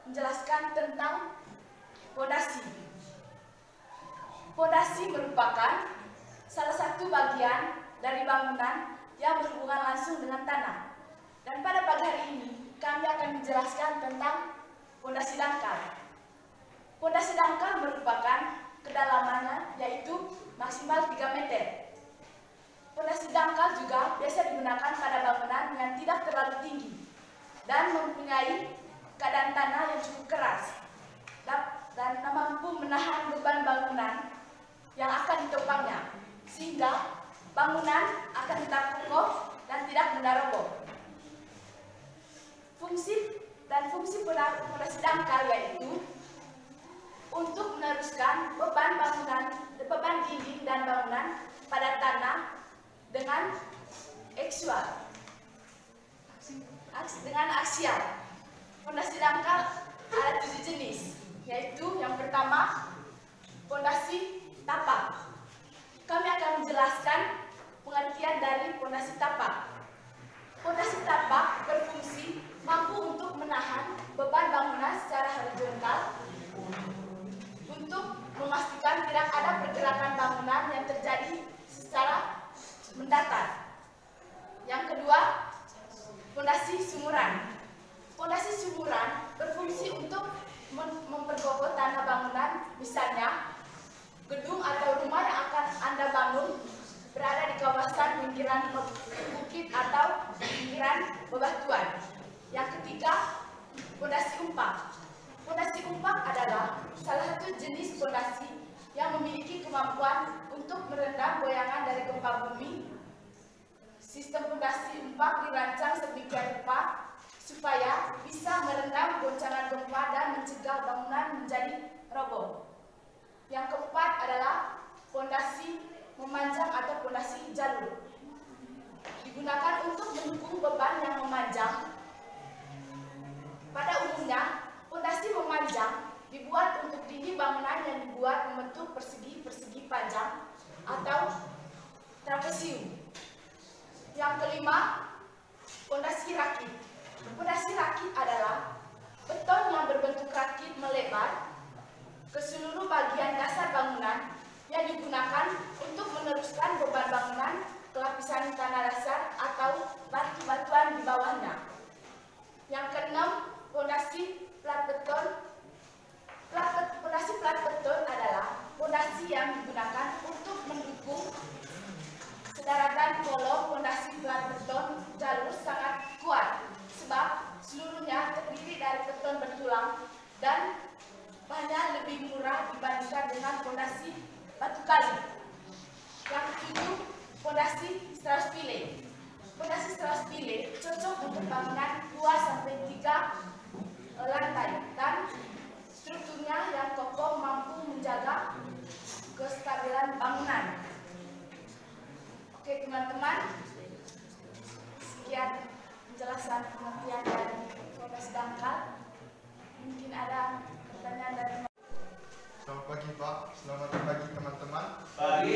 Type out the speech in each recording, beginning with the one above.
menjelaskan tentang pondasi. Pondasi merupakan salah satu bagian dari bangunan yang berhubungan langsung dengan tanah. Dan pada pagi hari ini, kami akan menjelaskan tentang pondasi dangkal. Pondasi dangkal merupakan kedalamannya yaitu maksimal 3 meter. Pondasi dangkal juga biasa digunakan pada bangunan yang tidak terlalu tinggi dan mempunyai keadaan tanah yang cukup keras dan mampu menahan beban bangunan yang akan ditopangnya, sehingga bangunan akan tetap kokoh dan tidak mudah roboh. Fungsi pondasi dangkal yaitu untuk meneruskan beban dinding dan bangunan pada tanah dengan aksial. Pondasi dangkal ada 7 jenis, yaitu yang pertama pondasi tapak. Kami akan menjelaskan pengertian dari pondasi tapak. Pondasi tapak berfungsi mampu untuk menahan beban bangunan secara horizontal untuk memastikan tidak ada pergerakan bangunan yang terjadi secara mendatar. Yang kedua, pondasi sumuran. Pondasi sumuran berfungsi untuk memperkokoh tanah bangunan, misalnya gedung atau rumah yang akan Anda bangun berada di kawasan pinggiran bukit atau pinggiran bebatuan. Yang ketiga, pondasi umpak. Pondasi umpak adalah salah satu jenis pondasi yang memiliki kemampuan untuk meredam goyangan dari gempa bumi. Sistem pondasi umpak dirancang sedemikian rupa supaya bisa meredam goncangan gempa dan mencegah bangunan menjadi roboh. Yang keempat adalah pondasi memanjang atau pondasi jalur. Digunakan untuk mendukung beban yang memanjang. Pada umumnya, pondasi memanjang dibuat untuk dinding bangunan yang dibuat membentuk persegi-persegi panjang atau trapesium. Yang kelima, pondasi rakit. Pondasi rakit adalah beton yang berbentuk rakit melebar ke seluruh bagian dasar bangunan yang digunakan untuk meneruskan beban bangunan ke lapisan tanah dasar atau batu-batuan di bawahnya. Yang keenam, pondasi plat beton. Pondasi plat beton adalah pondasi yang digunakan untuk mendukung sedaratan kolom. Pondasi plat beton jalur sangat kuat sebab seluruhnya terdiri dari beton bertulang dan bahannya lebih murah dibandingkan dengan pondasi batu kali. Yang ketujuh, pondasi Strauss-Pile. Pondasi Strauss-Pile cocok untuk bangunan 2-3 lantai dan strukturnya yang kokoh mampu menjaga kestabilan bangunan. Oke teman-teman, sekian penjelasan pengertian dari pondasi dangkal. Mungkin ada pertanyaan dari Selamat pagi Pak, selamat pagi teman-teman. Pagi.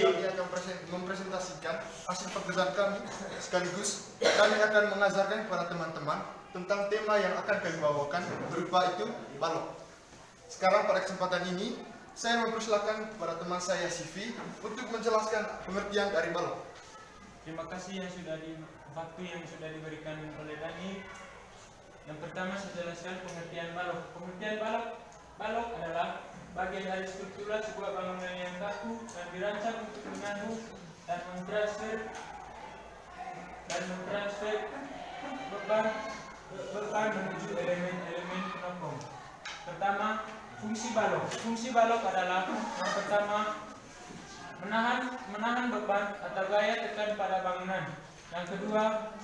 Kami akan mempresentasikan hasil pekerjaan kami, sekaligus kami akan mengajarkan kepada teman-teman tentang tema yang akan kami bawakan, berupa itu balok. Sekarang pada kesempatan ini, saya mempersilakan kepada teman saya Sivi untuk menjelaskan pengertian dari balok. Terima kasih waktu yang sudah diberikan oleh Dani. Yang pertama saya jelaskan pengertian balok. Pengertian balok adalah bagian dari struktur sebuah bangunan yang kaku dan dirancang untuk mengandung dan mentransfer beban menuju elemen-elemen penopang. Pertama, fungsi balok. Fungsi balok adalah yang pertama menahan beban atau gaya tekan pada bangunan. Yang kedua,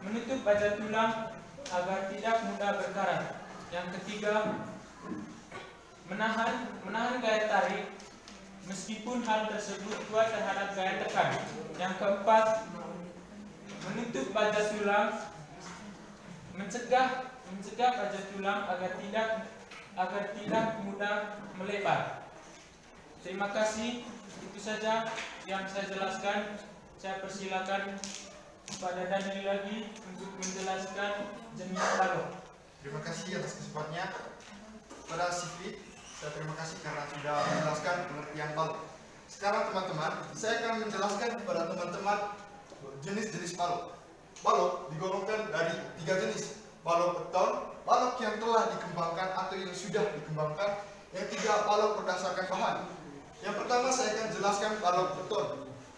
menutup baja tulang agar tidak mudah berkarat. Yang ketiga, menahan gaya tarik meskipun hal tersebut kuat terhadap gaya tekan. Yang keempat, menutup baja tulang, mencegah baja tulang agar tidak mudah melebar. Terima kasih, itu saja yang saya jelaskan. Saya persilakan kepada Daniel lagi untuk menjelaskan jenis balok. Terima kasih atas kesempatannya. Pada Sifri, saya terima kasih karena sudah menjelaskan pengertian balok. Sekarang teman-teman, saya akan menjelaskan kepada teman-teman jenis-jenis balok. Balok digolongkan dari 3 jenis. Balok beton, balok yang telah dikembangkan atau yang sudah dikembangkan. Yang 3, balok berdasarkan bahan. Yang pertama saya akan jelaskan balok beton.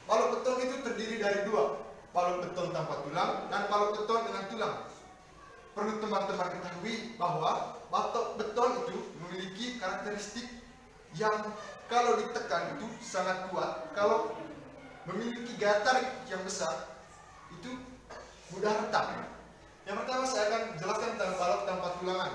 Balok beton itu terdiri dari 2, balok beton tanpa tulang dan balok beton dengan tulang. Perlu teman-teman ketahui bahwa balok beton itu memiliki karakteristik yang kalau ditekan itu sangat kuat, kalau memiliki gaya tarik yang besar itu mudah retak. Yang pertama saya akan jelaskan tentang balok tanpa tulangan.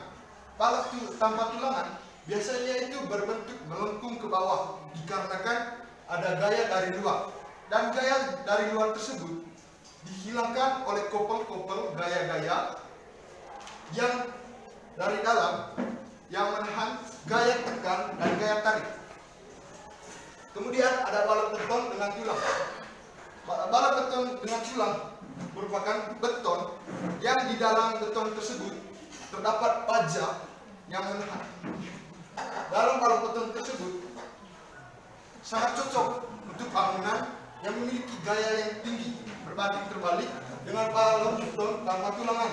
Balok tanpa tulangan biasanya itu berbentuk melengkung ke bawah dikarenakan ada gaya dari luar, dan gaya dari luar tersebut dihilangkan oleh kopel-kopel gaya-gaya yang dari dalam yang menahan gaya tekan dan gaya tarik. Kemudian ada balok beton dengan tulang. Balok beton dengan tulang merupakan beton yang di dalam beton tersebut terdapat baja yang menahan. Dalam balok beton tersebut sangat cocok untuk bangunan yang memiliki gaya yang tinggi berbanding terbalik dengan balok beton tanpa tulangan.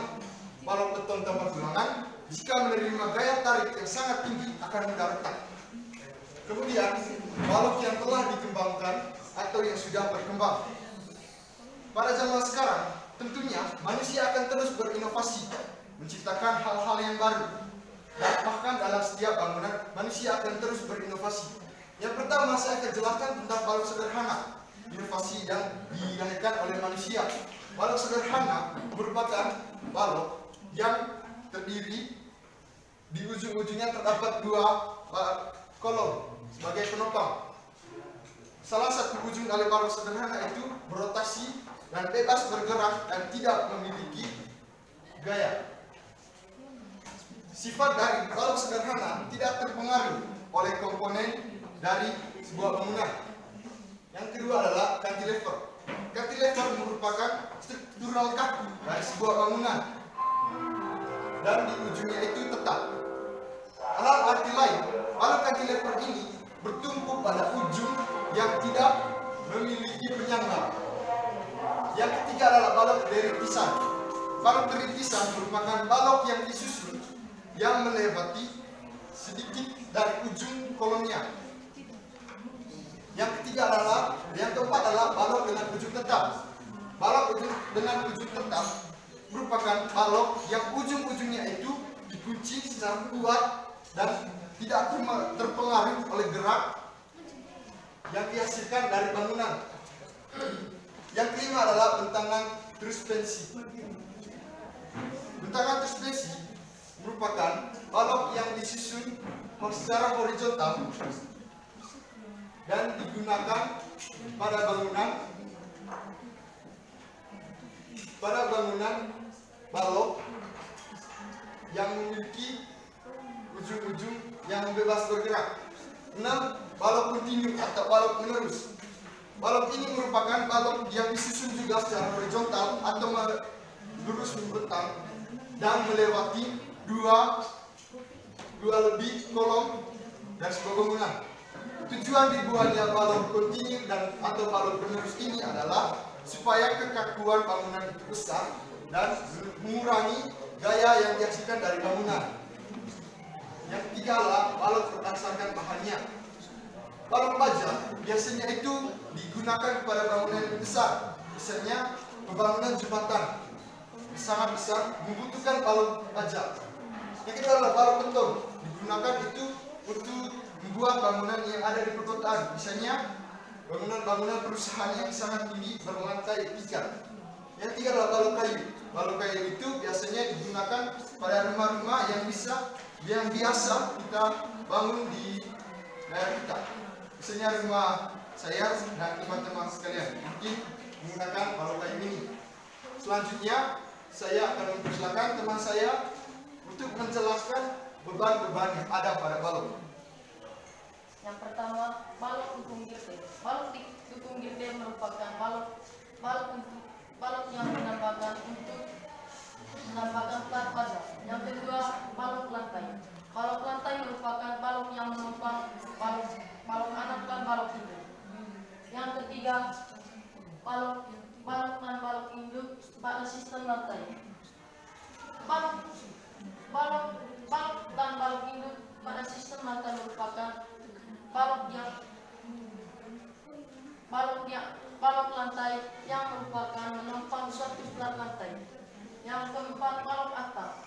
Balok beton tanpa tulangan jika menerima gaya tarik yang sangat tinggi akan mudah retak. Kemudian balok yang telah dikembangkan atau yang sudah berkembang. Pada zaman sekarang tentunya manusia akan terus berinovasi, menciptakan hal-hal yang baru. Dan bahkan dalam setiap bangunan manusia akan terus berinovasi. Yang pertama saya akan jelaskan tentang balok sederhana, inovasi yang dilahirkan oleh manusia. Balok sederhana merupakan balok yang terdiri di ujung-ujungnya terdapat 2 kolom sebagai penopang. Salah satu ujung dari balok sederhana itu berotasi dan bebas bergerak dan tidak memiliki gaya. Sifat dari balok sederhana tidak terpengaruh oleh komponen dari sebuah bangunan. Yang kedua adalah cantilever. Cantilever merupakan struktural kaku dari sebuah bangunan dan di ujungnya itu tetap. Dalam arti lain, balok cantilever ini bertumpu pada ujung yang tidak memiliki penyangga. Yang ketiga adalah balok deritisan. Balok deritisan merupakan balok yang disusun yang melewati sedikit dari ujung kolomnya. Yang keempat adalah balok dengan ujung tetap. Balok dengan ujung tetap merupakan balok yang ujung-ujungnya itu dikunci secara kuat dan tidak terpengaruh oleh gerak yang dihasilkan dari bangunan. Yang kelima adalah bentangan suspensi. Bentangan suspensi merupakan balok yang disusun secara horizontal dan digunakan pada bangunan balok yang memiliki ujung-ujung yang bebas bergerak. 6. Balok kontinu atau balok menerus. Balok ini merupakan balok yang disusun juga secara horizontal atau lurus membentang dan melewati dua lebih kolom dan sebuah bangunan. Tujuan dibuatnya balok kontinu dan atau balok penerus ini adalah supaya kekakuan bangunan itu besar dan mengurangi gaya yang dihasilkan dari bangunan. Yang ketiga adalah balok berdasarkan bahannya. Balok baja biasanya itu digunakan pada bangunan yang besar, misalnya pembangunan jembatan sangat besar membutuhkan balok baja. Yang kedua adalah balok beton, digunakan itu untuk membuat bangunan yang ada di perkotaan, misalnya bangunan-bangunan perusahaan yang sangat tinggi berlantai 3. Yang ketiga adalah balok kayu. Balok kayu itu biasanya digunakan pada rumah-rumah yang biasa kita bangun di daerah kita. Misalnya rumah saya dan teman-teman sekalian mungkin menggunakan balok kayu ini. Selanjutnya saya akan mempersilakan teman saya untuk menjelaskan beban-beban yang ada pada balok. Yang pertama, balok dukung girder. Balok dukung girder merupakan balok yang pada sistem lantai. Balok dan balok induk pada sistem lantai merupakan balok lantai yang merupakan menopang suatu plat lantai. Yang keempat, balok atap.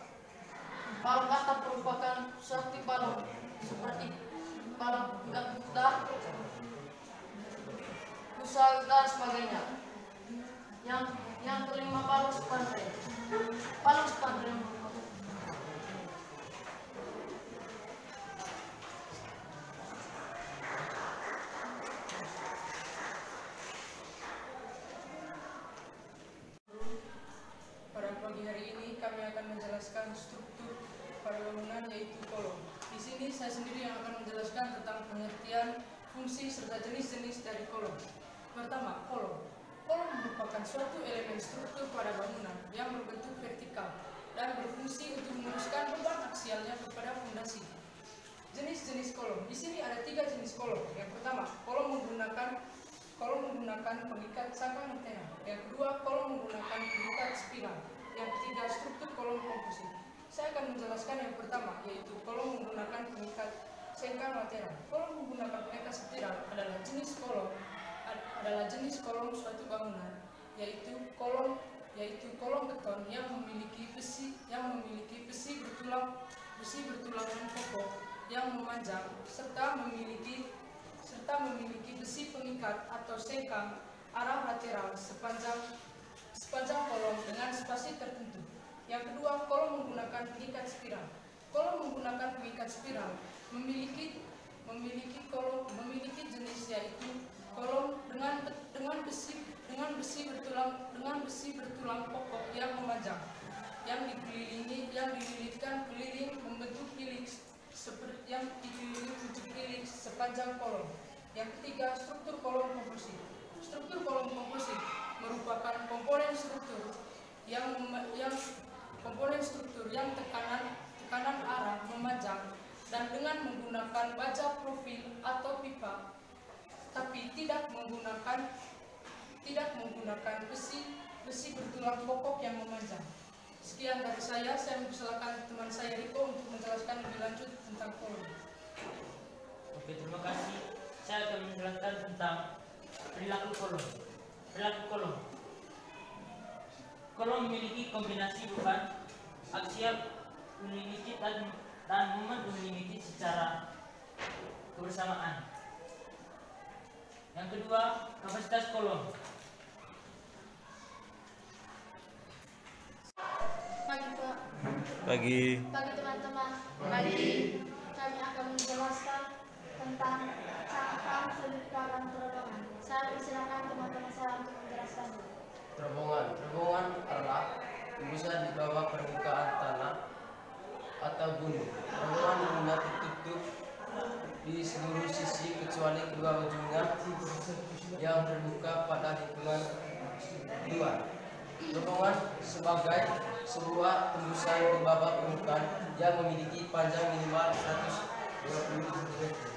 Balok atap merupakan suatu balok seperti balok garuda, pusar dan sebagainya. Yang kelima, balok spandrel. Balok spandrel struktur pada bangunan, yaitu kolom. Di sini saya sendiri yang akan menjelaskan tentang pengertian, fungsi serta jenis-jenis dari kolom. Pertama, kolom. Kolom merupakan suatu elemen struktur pada bangunan yang berbentuk vertikal dan berfungsi untuk meneruskan beban aksialnya kepada fondasi. Jenis-jenis kolom. Di sini ada 3 jenis kolom. Yang pertama, kolom menggunakan pengikat sangkang antena. Yang kedua, kolom menggunakan pengikat spiral. Yang ketiga, struktur kolom komposit. Saya akan menjelaskan yang pertama, yaitu kolom menggunakan pengikat sangkang lateral. Kolom menggunakan pengikat spiral adalah jenis kolom suatu bangunan, yaitu kolom beton yang memiliki besi bertulangan kokoh yang memanjang serta memiliki besi pengikat atau sengkang arah lateral sepanjang kolom dengan spasi tertentu. Yang kedua, kolom menggunakan pengikat spiral. Kolom menggunakan pengikat spiral memiliki jenis, yaitu kolom dengan besi bertulang kokoh yang memanjang, yang dililitkan keliling membentuk helix seperti yang dikelilingi ujung helix sepanjang kolom. Yang ketiga, struktur kolom komposit. Struktur kolom komposit merupakan komponen struktur yang tekanan arah memanjang dan dengan menggunakan baja profil atau pipa, tapi tidak menggunakan besi bertulang kokoh yang memanjang. Sekian dari saya mempersilakan teman saya Riko untuk menjelaskan lebih lanjut tentang kolom. Oke, terima kasih. Saya akan menjelaskan tentang perilaku kolom. Perilaku kolom. Kolom memiliki kombinasi beban aksial unlimited dan moment unlimited secara kebersamaan. Yang kedua, kapasitas kolom. Pagi teman-teman. Kami akan menjelaskan tentang cangkang, selika, dan terowongan. Saya persilakan teman-teman saya untuk menjelaskan. Terowongan adalah tembusan di bawah permukaan tanah atau gunung. Terowongan memiliki tertutup di seluruh sisi kecuali kedua ujungnya yang terbuka pada lingkungan luar. Terowongan sebagai sebuah tembusan di bawah permukaan yang memiliki panjang minimal 120 meter.